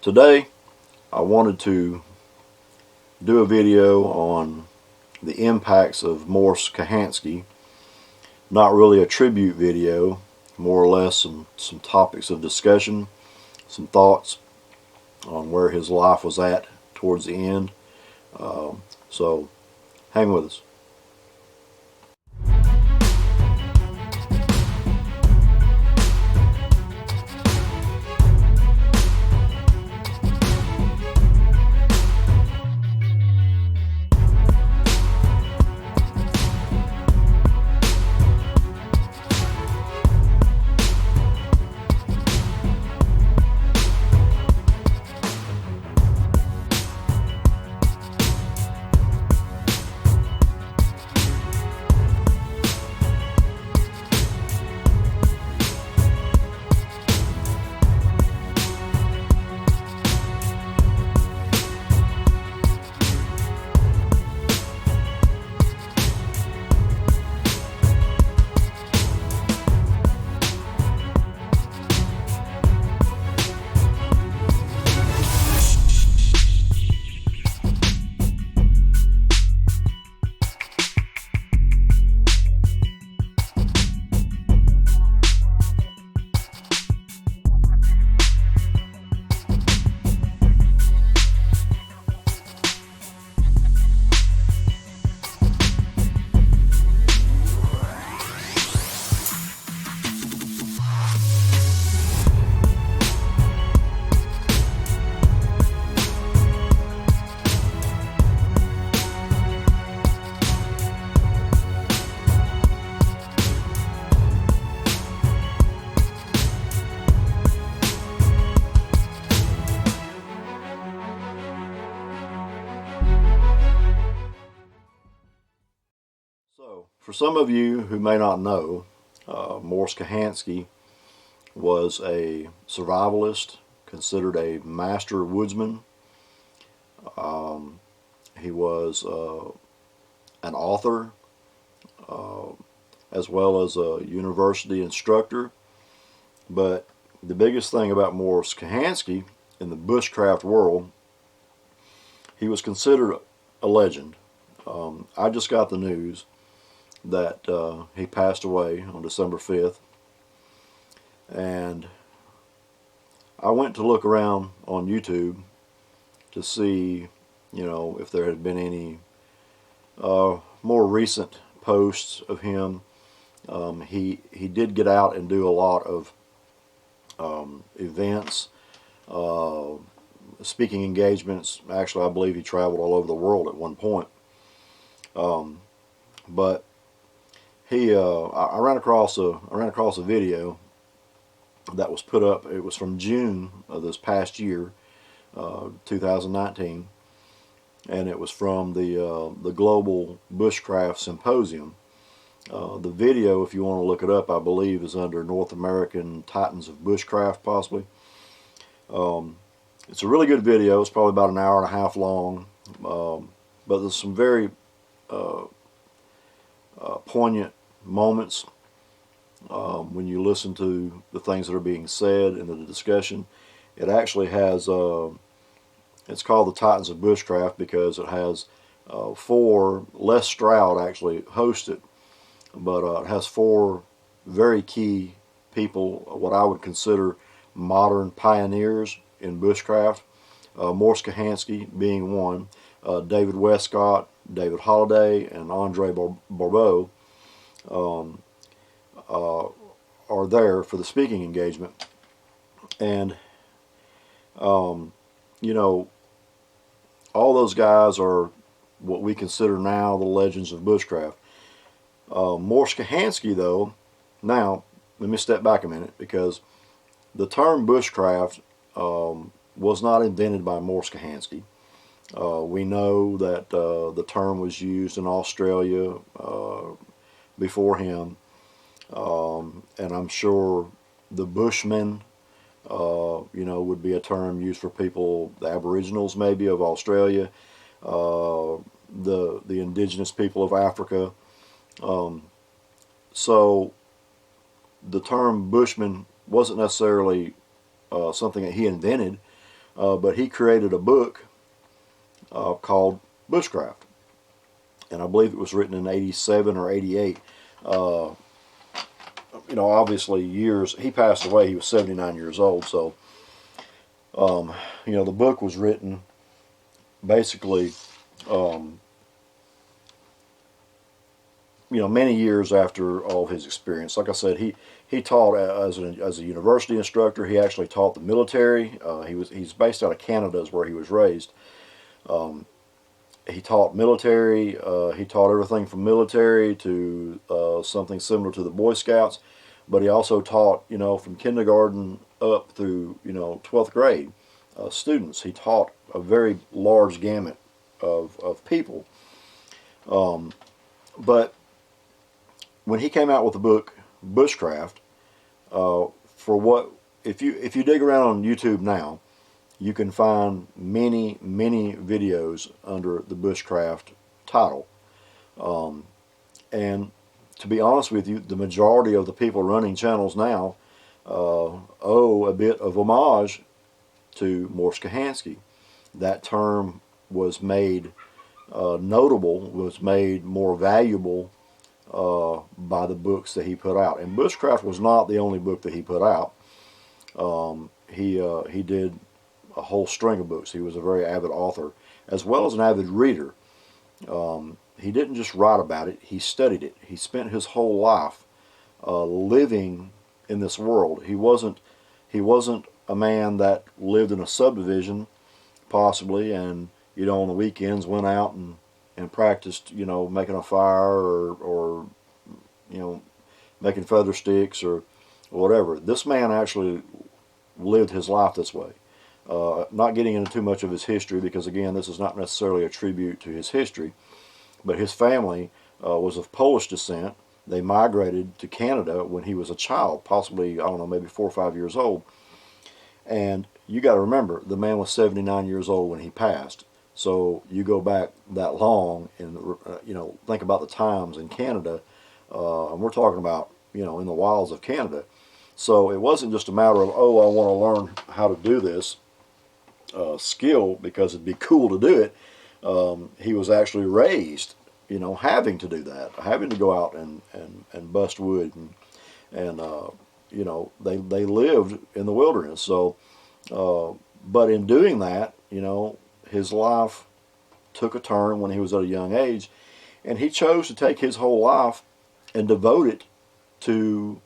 Today I wanted to do a video on the impacts of Mors Kochanski. Not really a tribute video, more or less some topics of discussion, some thoughts on where his life was at towards the end. So hang with us. So, for some of you who may not know, Mors Kochanski was a survivalist, considered a master woodsman. He was an author, as well as a university instructor. But the biggest thing about Mors Kochanski in the bushcraft world, he was considered a legend. I just got the news that he passed away on December 5th, and I went to look around on YouTube to see, if there had been any more recent posts of him. He did get out and do a lot of events, speaking engagements. Actually, I believe he traveled all over the world at one point. But I ran across a video that was put up. It was from June of this past year, 2019, and it was from the Global Bushcraft Symposium. The video, if you want to look it up, I believe is under North American Titans of Bushcraft, possibly. It's a really good video. It's probably about an hour and a half long, but there's some very poignant moments when you listen to the things that are being said in the discussion. It actually has, it's called the Titans of Bushcraft because it has four, Les Stroud actually hosts it, but it has four very key people, what I would consider modern pioneers in bushcraft. Mors Kochanski being one, David Westcott, David Holliday, and Andre Barbeau are there for the speaking engagement. And all those guys are what we consider now the legends of bushcraft. Mors Kochanski, though, now let me step back a minute, because the term bushcraft was not invented by Mors Kochanski. We know that the term was used in Australia before him, and I'm sure the Bushmen, would be a term used for people, the Aboriginals maybe of Australia, the indigenous people of Africa. So the term Bushman wasn't necessarily something that he invented, but he created a book called Bushcraft, and I believe it was written in '87 or '88. You know, obviously years, he passed away, he was 79 years old, so, you know, the book was written basically, you know, many years after all his experience. Like I said, he taught as a university instructor. He actually taught the military. He's based out of Canada, is where he was raised. He taught military. He taught everything from military to something similar to the Boy Scouts. But he also taught, you know, from kindergarten up through, you know, 12th grade students. He taught a very large gamut of people. But when he came out with the book Bushcraft, for what, if you dig around on YouTube now, you can find many videos under the Bushcraft title. And to be honest with you, the majority of the people running channels now owe a bit of homage to Mors Kochanski. That term was made notable, was made more valuable by the books that he put out. And Bushcraft was not the only book that he put out. He did a whole string of books. He was a very avid author, as well as an avid reader. He didn't just write about it, he studied it. He spent his whole life living in this world. He wasn't a man that lived in a subdivision, possibly, and, you know, on the weekends went out and practiced, you know, making a fire or you know, making feather sticks or whatever. This man actually lived his life this way. Not getting into too much of his history, because again, this is not necessarily a tribute to his history, but his family was of Polish descent. They migrated to Canada when he was a child, possibly, I don't know, maybe 4 or 5 years old. And you got to remember, the man was 79 years old when he passed. So you go back that long and, you know, think about the times in Canada, and we're talking about, you know, in the wilds of Canada. So it wasn't just a matter of, oh, I want to learn how to do this skill because it'd be cool to do it. He was actually raised, you know, having to do that, having to go out and bust wood, and you know, they lived in the wilderness. So, but in doing that, you know, his life took a turn when he was at a young age, and he chose to take his whole life and devote it to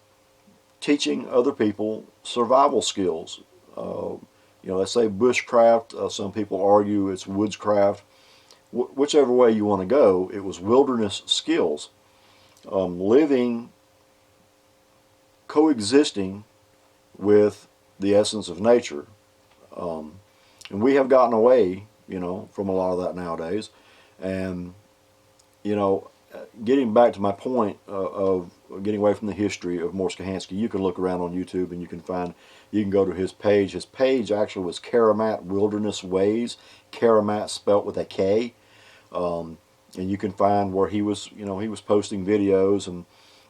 teaching other people survival skills. You know, they say bushcraft. Some people argue it's woodscraft. Whichever way you want to go, it was wilderness skills. Living, coexisting with the essence of nature. And we have gotten away, you know, from a lot of that nowadays. And, you know, getting back to my point of getting away from the history of Mors Kochanski, you can look around on YouTube and you can go to his page. His page actually was Karamat Wilderness Ways, Karamat spelt with a K. And you can find where he was, you know, he was posting videos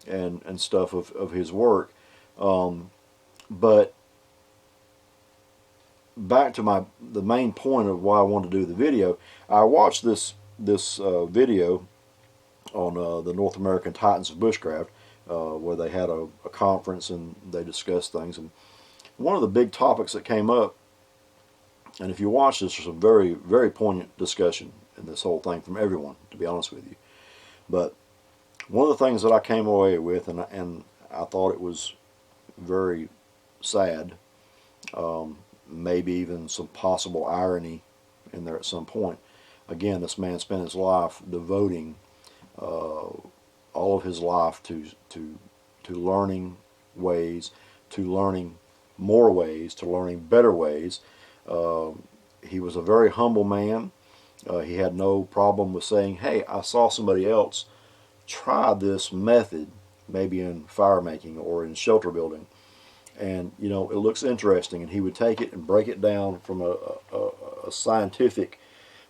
and stuff of his work. But back to the main point of why I wanted to do the video, I watched this video on the North American Titans of Bushcraft, where they had a conference and they discussed things. And one of the big topics that came up, and if you watch this, there's some very, very poignant discussion in this whole thing from everyone, to be honest with you. But one of the things that I came away with, and I thought it was very sad, maybe even some possible irony in there at some point. Again, this man spent his life devoting all of his life to learning ways, to learning more ways, to learning better ways. He was a very humble man. He had no problem with saying, hey, I saw somebody else try this method, maybe in fire making or in shelter building, and, you know, it looks interesting, and he would take it and break it down from a scientific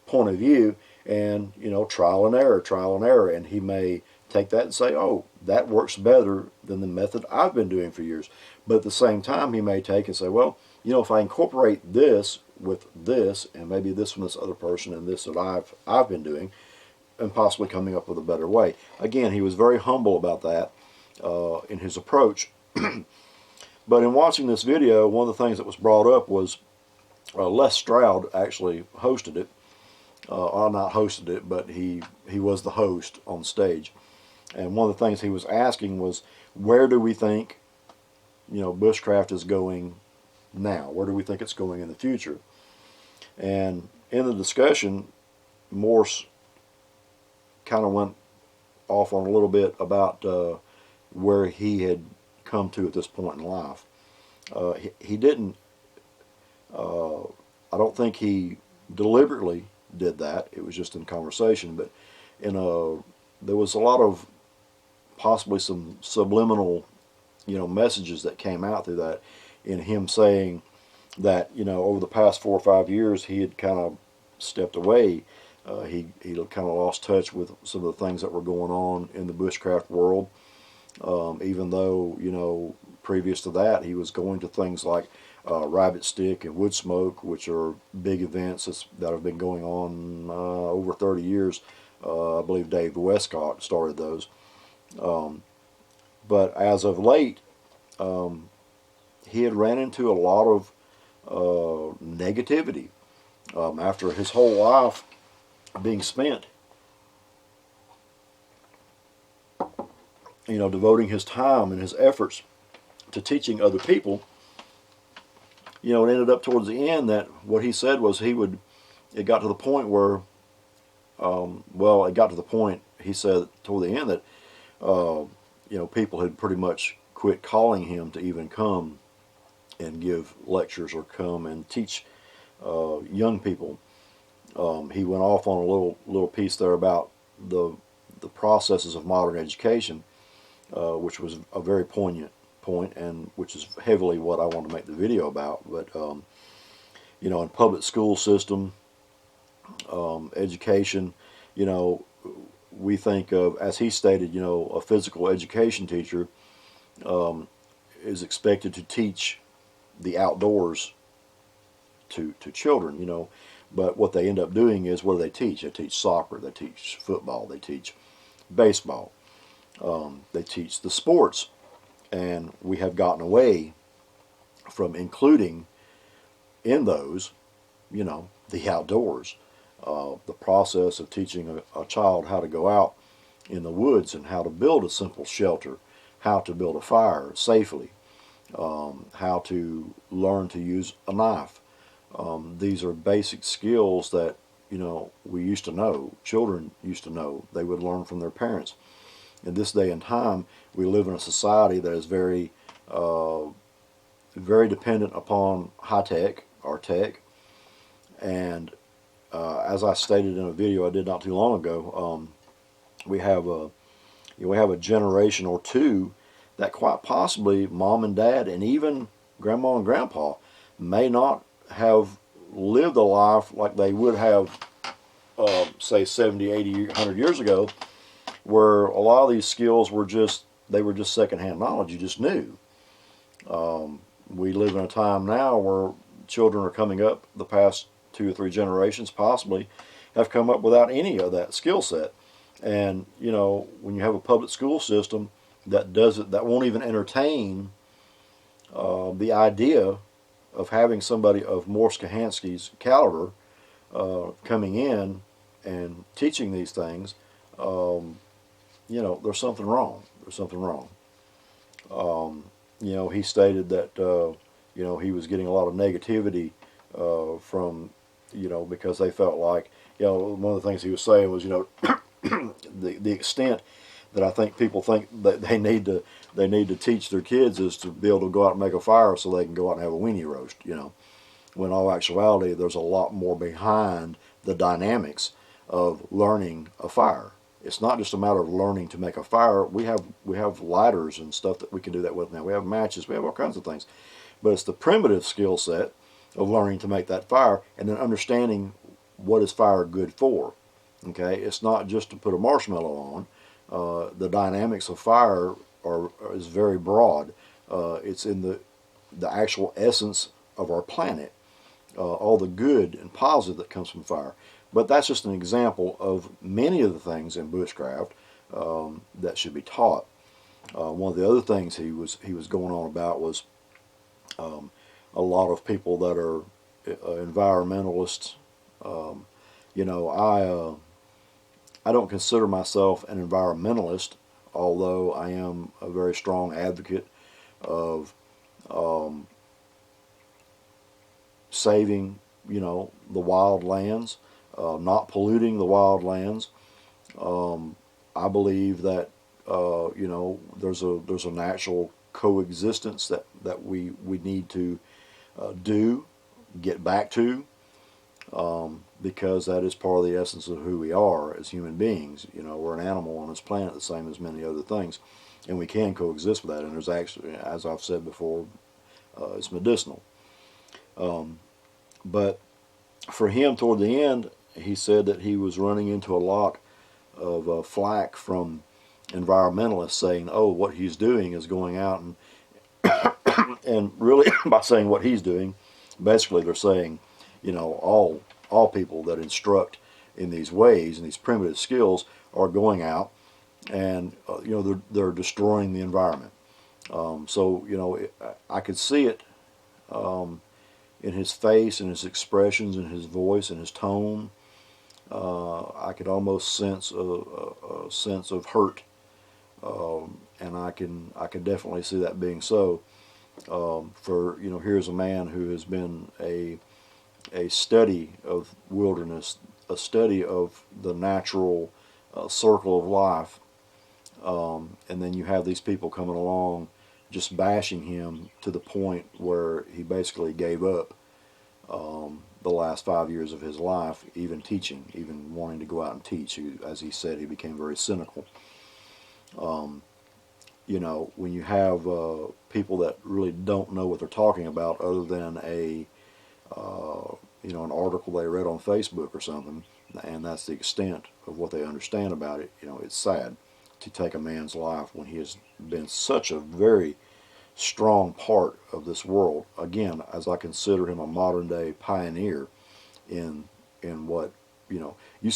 point of view, and, you know, trial and error, and he may take that and say, oh, that works better than the method I've been doing for years. But at the same time, he may take and say, well, you know, if I incorporate this with this, and maybe this from this other person, and this that I've been doing, and possibly coming up with a better way. Again, he was very humble about that in his approach. But in watching this video, one of the things that was brought up was Les Stroud actually hosted it. Not hosted it, but he was the host on stage. And one of the things he was asking was, where do we think, bushcraft is going now? Where do we think it's going in the future? And in the discussion, Mors kind of went off on a little bit about where he had come to at this point in life. He didn't, I don't think he deliberately did that. It was just in conversation, but there was a lot of possibly some subliminal messages that came out through that, in him saying that over the past 4 or 5 years he had kind of stepped away. He kind of lost touch with some of the things that were going on in the bushcraft world, even though previous to that he was going to things like Rabbit Stick and Wood Smoke, which are big events that have been going on over 30 years. I believe Dave Westcott started those. But as of late, he had ran into a lot of negativity after his whole life being spent, devoting his time and his efforts to teaching other people. It ended up towards the end that what he said was it got to the point where, it got to the point, he said, toward the end that, people had pretty much quit calling him to even come and give lectures or come and teach young people. He went off on a little piece there about the processes of modern education, which was a very poignant point, and which is heavily what I want to make the video about. But in public school system, education, we think of, as he stated, a physical education teacher is expected to teach the outdoors to children, but what they end up doing is, what do they teach? They teach soccer, they teach football, they teach baseball, they teach the sports. And we have gotten away from including in those, the outdoors. The process of teaching a child how to go out in the woods and how to build a simple shelter, how to build a fire safely, how to learn to use a knife. These are basic skills that, we used to know, children used to know, they would learn from their parents. In this day and time, we live in a society that is very, very dependent upon high tech, or tech, and as I stated in a video I did not too long ago, we have a generation or two that quite possibly mom and dad and even grandma and grandpa may not have lived a life like they would have, say 70, 80, 100 years ago, where a lot of these skills were just secondhand knowledge. You just knew. We live in a time now where children are coming up, the past 2 or 3 generations possibly, have come up without any of that skill set. And when you have a public school system that won't even entertain the idea of having somebody of Mors Kochanski's caliber coming in and teaching these things, there's something wrong. There's something wrong. He stated that he was getting a lot of negativity from, because they felt like, one of the things he was saying was, the extent that I think people think that they need to teach their kids is to be able to go out and make a fire so they can go out and have a weenie roast, when in all actuality there's a lot more behind the dynamics of learning a fire. It's not just a matter of learning to make a fire. We have lighters and stuff that we can do that with now. We have matches. We have all kinds of things. But it's the primitive skill set of learning to make that fire and then understanding what is fire good for. Okay, it's not just to put a marshmallow on. The dynamics of fire is very broad. It's in the actual essence of our planet. all the good and positive that comes from fire. But that's just an example of many of the things in bushcraft that should be taught. One of the other things he was going on about was a lot of people that are environmentalists. You know, I don't consider myself an environmentalist, although I am a very strong advocate of saving, you know, the wild lands, not polluting the wild lands. I believe that you know, there's a natural coexistence that we need to get back to, because that is part of the essence of who we are as human beings. You know, we're an animal on this planet, the same as many other things, and we can coexist with that. And there's actually, as I've said before, it's medicinal. But for him, toward the end, he said that he was running into a lot of flack from environmentalists saying, "Oh, what he's doing is going out and really by saying what he's doing, basically they're saying, you know, all people that instruct in these ways and these primitive skills are going out and you know, they're destroying the environment." So you know, I could see it in his face and his expressions and his voice and his tone. I could almost sense a sense of hurt, and I can definitely see that being so. For, you know, here's a man who has been a study of wilderness, a study of the natural circle of life, and then you have these people coming along just bashing him to the point where he basically gave up the last 5 years of his life, even teaching, even wanting to go out and teach. As he said, he became very cynical. You know, when you have people that really don't know what they're talking about, other than you know, an article they read on Facebook or something, and that's the extent of what they understand about it, you know, it's sad to take a man's life when he has been such a very strong part of this world. Again, as I consider him a modern day pioneer in what, you know, you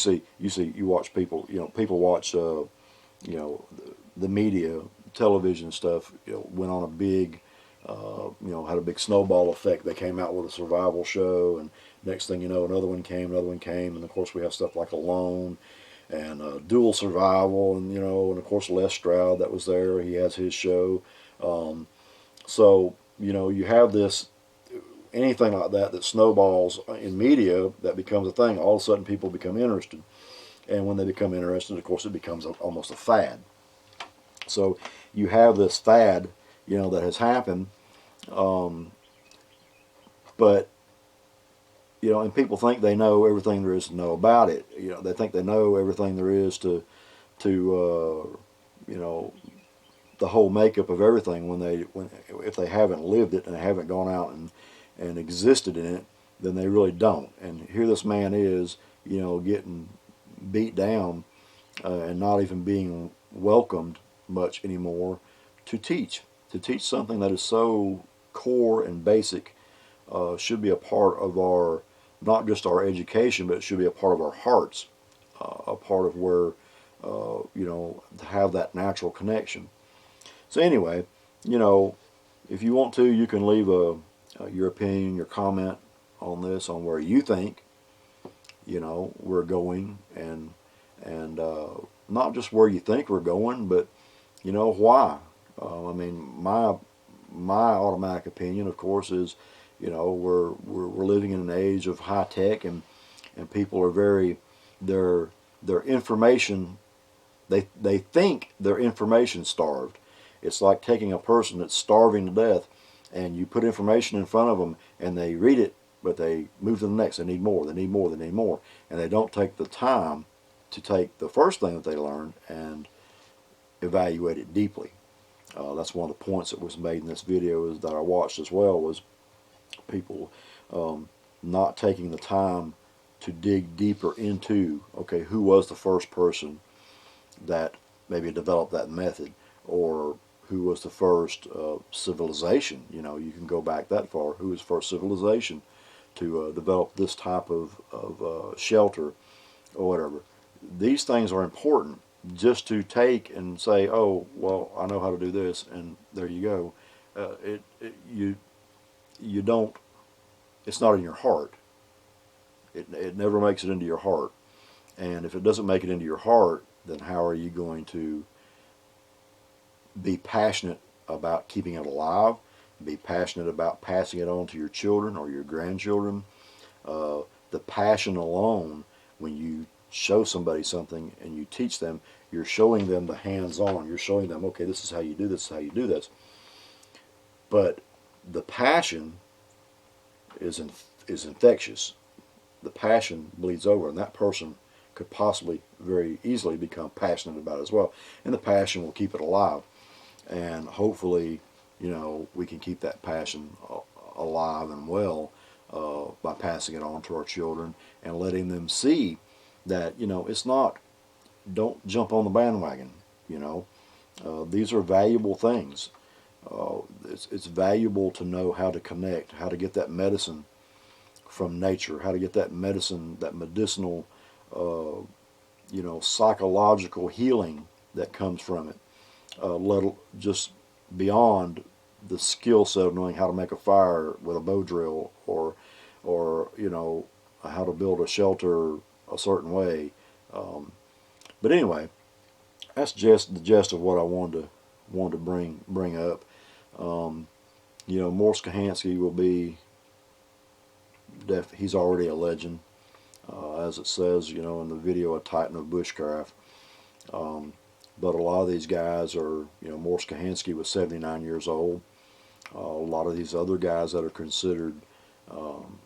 watch people, you know, people watch you know, the media, television stuff, you know, went on a big you know, had a big snowball effect. They came out with a survival show, and next thing you know, another one came, and of course we have stuff like Alone and Dual Survival, and you know, and of course Les Stroud that was there, he has his show. So you know, you have this, anything like that snowballs in media, that becomes a thing. All of a sudden people become interested, and when they become interested, of course it becomes almost a fad. So you have this fad, you know, that has happened, but you know, and people think they know everything there is to know about it. You know, they think they know everything there is to you know, the whole makeup of everything, when if they haven't lived it and they haven't gone out and existed in it, then they really don't. And here this man is, you know, getting beat down and not even being welcomed much anymore to teach something that is so core and basic, should be a part of our, not just our education, but it should be a part of our hearts, a part of where you know, to have that natural connection. So anyway, you know, if you want to, you can leave your opinion, your comment on this, on where you think, you know, we're going, and not just where you think we're going, but you know, why. I mean, my automatic opinion, of course, is, you know, we're living in an age of high tech, and people are very, their information, they think they're information starved. It's like taking a person that's starving to death, and you put information in front of them, and they read it, but they move to the next. They need more, they need more, they need more, and they don't take the time to take the first thing that they learned and evaluate it deeply. That's one of the points that was made in this video that I watched as well, was people not taking the time to dig deeper into, okay, who was the first person that maybe developed that method, or who was the first civilization. You know, you can go back that far. Who was the first civilization to develop this type of shelter or whatever. These things are important. Just to take and say, oh, well, I know how to do this, and there you go. You don't. It's not in your heart. It never makes it into your heart. And if it doesn't make it into your heart, then how are you going to be passionate about keeping it alive? Be passionate about passing it on to your children or your grandchildren? The passion alone, when you show somebody something and you teach them, you're showing them the hands-on. You're showing them, okay, this is how you do this, this is how you do this. But the passion is infectious. The passion bleeds over, and that person could possibly very easily become passionate about it as well. And the passion will keep it alive. And hopefully, we can keep that passion alive and well by passing it on to our children and letting them see that, it's not, don't jump on the bandwagon, these are valuable things. It's valuable to know how to connect, how to get that medicine from nature, how to get that medicine, that medicinal, psychological healing that comes from it. Just beyond the skill set of knowing how to make a fire with a bow drill, or how to build a shelter a certain way. But anyway, that's just the gist of what I wanted to bring up. Mors Kochanski will be he's already a legend, as it says, in the video, a titan of bushcraft. But a lot of these guys are, Mors Kochanski was 79 years old. A lot of these other guys that are considered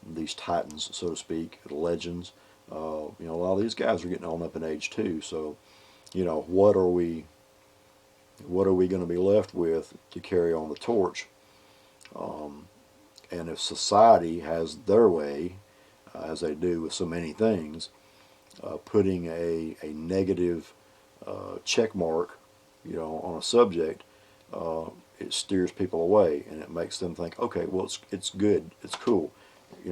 these titans, so to speak, legends, a lot of these guys are getting on up in age too. So, what are we going to be left with to carry on the torch? And if society has their way, as they do with so many things, putting a negative check mark, on a subject, it steers people away, and it makes them think, okay, well, it's good, it's cool.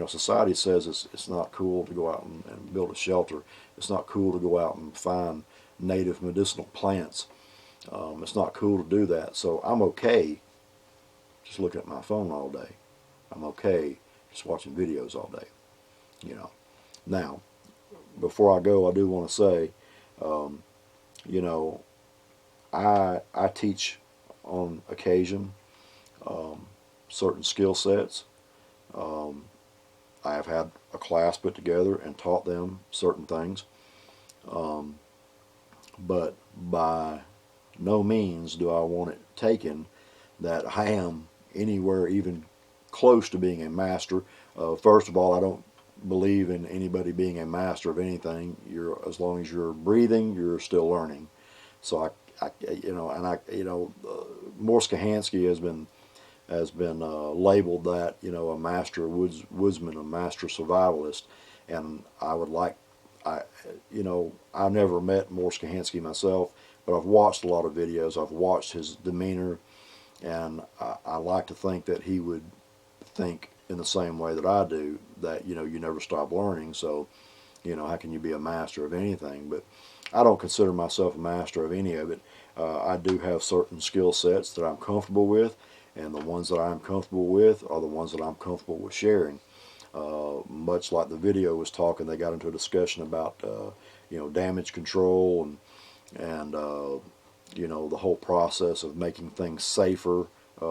Society says it's not cool to go out and build a shelter. It's not cool to go out and find native medicinal plants. It's not cool to do that. So I'm okay just looking at my phone all day. I'm okay just watching videos all day. Now, before I go, I do want to say, I teach on occasion certain skill sets. I have had a class put together and taught them certain things, but by no means do I want it taken that I am anywhere even close to being a master. First of all, I don't believe in anybody being a master of anything. As long as you're breathing, you're still learning. So Mors Kochanski has been labeled that, a master woodsman, a master survivalist, and I never met Mors Kochanski myself, but I've watched a lot of videos. I've watched his demeanor, and I like to think that he would think in the same way that I do, that you never stop learning. So how can you be a master of anything? But I don't consider myself a master of any of it. I do have certain skill sets that I'm comfortable with, and the ones that I'm comfortable with are the ones that I'm comfortable with sharing. Much like the video was talking, they got into a discussion about damage control and the whole process of making things safer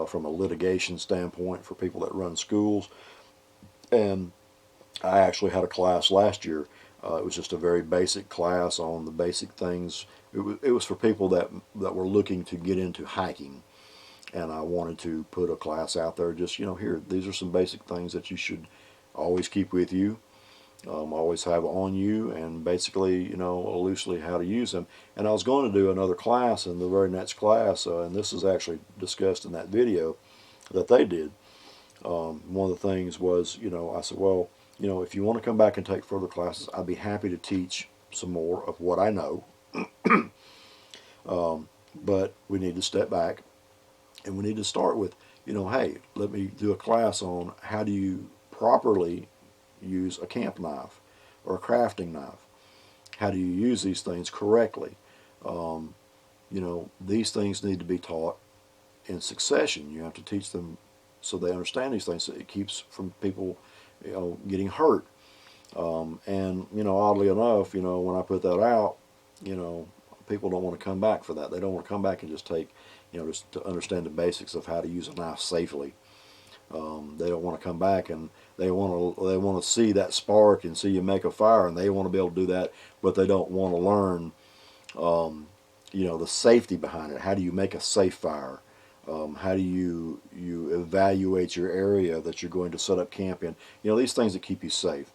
from a litigation standpoint for people that run schools. And I actually had a class last year. It was just a very basic class on the basic things. It was for people that were looking to get into hiking, and I wanted to put a class out there. Just here, these are some basic things that you should always keep with you, always have on you, and basically loosely how to use them. And I was going to do another class in the very next class, and this is actually discussed in that video that they did. One of the things was, I said, well, if you want to come back and take further classes, I'd be happy to teach some more of what I know. But we need to step back, and we need to start with, hey, let me do a class on how do you properly use a camp knife or a crafting knife? How do you use these things correctly? You know, these things need to be taught in succession. You have to teach them so they understand these things. So it keeps from people, you know, getting hurt. And you know, oddly enough, you know, when I put that out, you know, people don't want to come back for that. They don't want to come back and just take, you know, just to understand the basics of how to use a knife safely. They don't want to come back, and they want to see that spark and see you make a fire, and they want to be able to do that, but they don't want to learn, you know, the safety behind it. How do you make a safe fire? How do you evaluate your area that you're going to set up camp in? You know, these things that keep you safe.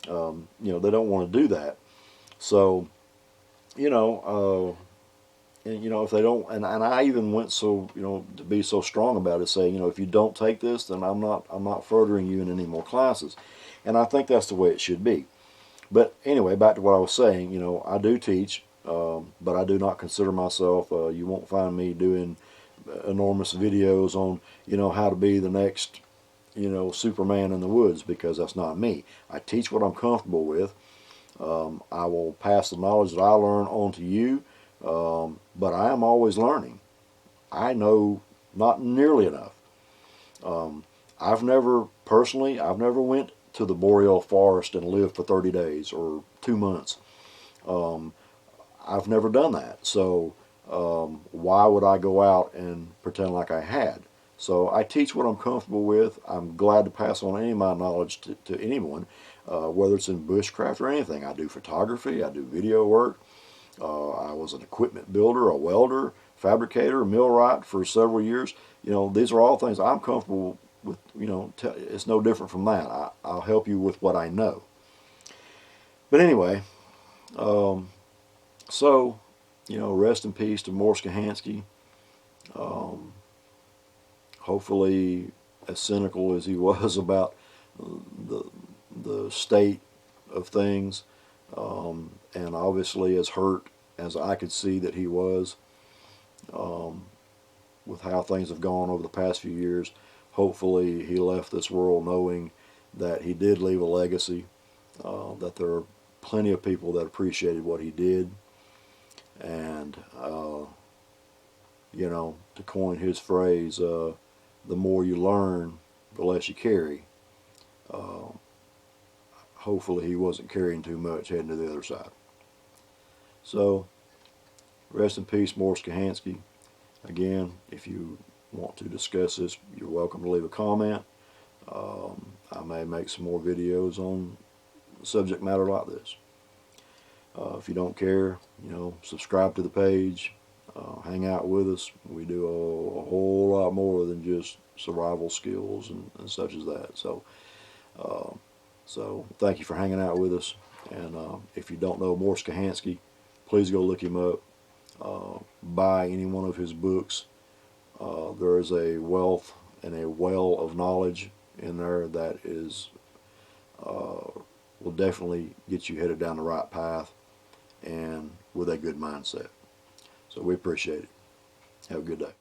You know, they don't want to do that. So, you know, and you know, if they don't, and I even went so, you know, to be so strong about it, saying, you know, if you don't take this, then I'm not furthering you in any more classes. And I think that's the way it should be. But anyway, back to what I was saying, you know, I do teach, but I do not consider myself, you won't find me doing enormous videos on, you know, how to be the next, you know, Superman in the woods, because that's not me. I teach what I'm comfortable with. I will pass the knowledge that I learn on to you, but I am always learning. I know not nearly enough. I've never went to the boreal forest and lived for 30 days or 2 months. I've never done that. So why would I go out and pretend like I had? So I teach what I'm comfortable with. I'm glad to pass on any of my knowledge to anyone, whether it's in bushcraft or anything. I do photography, I do video work. I was an equipment builder, a welder, fabricator, millwright for several years. You know, these are all things I'm comfortable with. You know, it's no different from that. I'll help you with what I know. But anyway, so, you know, rest in peace to Mors Kochanski. Hopefully, as cynical as he was about the state of things, and obviously as hurt as I could see that he was, with how things have gone over the past few years, hopefully he left this world knowing that he did leave a legacy, that there are plenty of people that appreciated what he did, and you know, to coin his phrase, the more you learn, the less you carry. Hopefully he wasn't carrying too much heading to the other side. So, rest in peace, Mors Kochanski. Again, if you want to discuss this, you're welcome to leave a comment. I may make some more videos on subject matter like this. If you don't care, you know, subscribe to the page, hang out with us. We do a whole lot more than just survival skills and such as that. So, so thank you for hanging out with us. And if you don't know Mors Kochanski, please go look him up. Buy any one of his books. There is a wealth and a well of knowledge in there that is will definitely get you headed down the right path and with a good mindset. So we appreciate it. Have a good day.